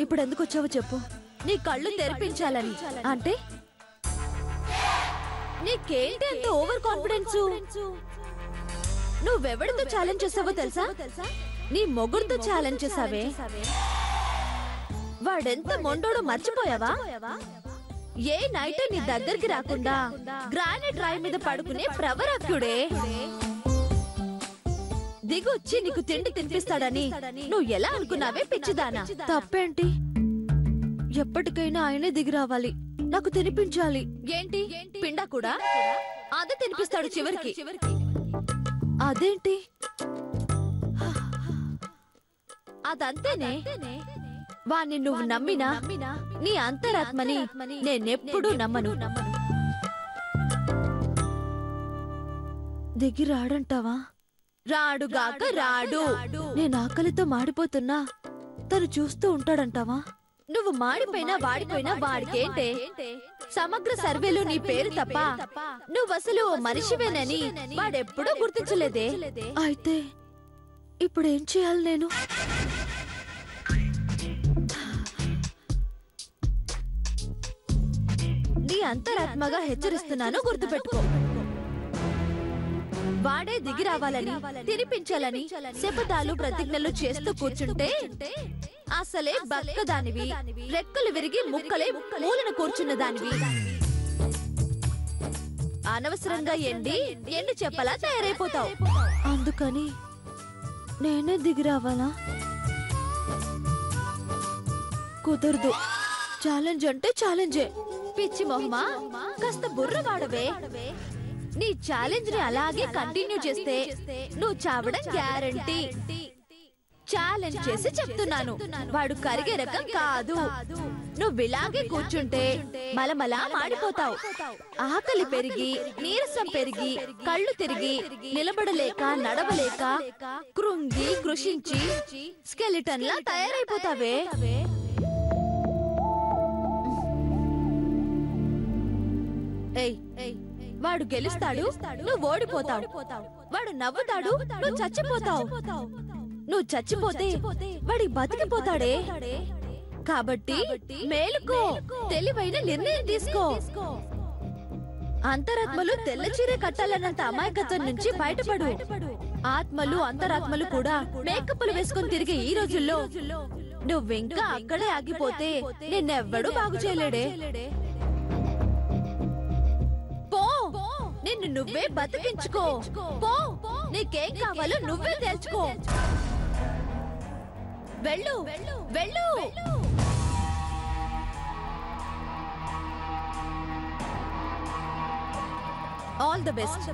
ఇప్పుడు ఎందుకు వచ్చావో చెప్పు. నీ కళ్ళు తెరిపించాలని. అంటే నీకేంటి అంత ఓవర్ కాన్ఫిడెన్స్? నువ్వెవడితో ఛాలెంజ్ చేసావో తెలుసా? నీ మొగుడుతో ఛాలెంజ్ చేసావే. వాడెంత మొండోడో మర్చిపోయావా? ఏ నైట్ నీ దగ్గరికి రాకుండా గ్రానైట్ రాయి మీద పడుకునే ప్రవరాక్యుడే దిగొచ్చి నీకు తిండి తినిపిస్తాడని నువ్వు ఎలా అనుకున్నావే పిచ్చిదానా? తప్పేంటి? ఎప్పటికైనా ఆయనే దిగి రావాలి, నాకు తినిపించాలి. ఏంటి పిండా కూడా అదే తినిపిస్తాడు చివరికి. అదేంటి? అదంతేనే. వాణ్ణి నువ్వు నమ్మినా నీ అంతరాత్మని నేనెప్పుడూ నమ్మను. దిగి రాడంటావా? రాడుగాక రాడు. నేను ఆకలితో మాడిపోతున్నా తను చూస్తూ ఉంటాడంటావా? నువ్వు మాడిపోయినా వాడిపోయినా వాడికేంటే? సమగ్ర సర్వేలో నీ పేరు తప్ప నువ్వసలు మనిషివేనని వాడెప్పుడూ గుర్తించలేదే. అయితే ఇప్పుడేం చేయాలి నేను? నీ అంతరాత్మగా హెచ్చరిస్తున్నాను, గుర్తుపెట్టుకో. వాడే దిగి రావాలని తినిపించాలని శపథాలు ప్రతిజ్ఞలు చేస్తూ కూర్చుంటే అసలే బక్కదానివి, రెక్కలు విరిగి ముక్కలే మూలన కూర్చున్న దానివి. అనవసరంగా ఎండి చెప్పలా తయారైపోతావు. అందుకని నేనే దిగి రావాలా? కుదరదు. ఛాలెంజ్ అంటే ఛాలెంజే. పిచ్చి మొహమా, కాస్త బుర్ర వాడవే. నీ ఛాలెంజ్ ని అలాగే కంటిన్యూ చేస్తే నువ్వు చావడం గ్యారంటీ. ఛాలెంజ్ చేసి చెప్తున్నాను, వాడు కరిగే రకం కాదు. నువ్వు ఇలాగే కూర్చుంటే మలమలా మాడిపోతావు. ఆకలి పెరిగి, నీరసం పెరిగి, కళ్ళు తిరిగి, నిలబడలేక నడవలేక కృంగి కృషించి స్కెలిటన్ లా తయారైపోతావే. వాడు గెలుస్తాడు, నువ్వు ఓడిపోతావు. వాడు నవ్వుతాడు, నువ్వు చచ్చిపోతావు. నువ్వు చచ్చిపోతే వాడి బతికిపోతాడే. కాబట్టి మేలుకో, తెలివైన నిర్ణయం తీసుకో. అంతరాత్మలు తెల్ల చీర కట్టాలన్నంత అమాయకత్వం నుంచి బయటపడు. ఆత్మలు అంతరాత్మలు కూడా మేకప్లు వేసుకుని తిరిగే ఈ రోజుల్లో నువ్వింకా అక్కడే ఆగిపోతే నిన్నెవ్వడూ బాగు చేయలేడే. నిన్ను నువ్వే బతికించుకో. పో, నీకేం కావాలో నువ్వే తెలుసుకో. వెళ్ళు వెళ్ళు. All the best.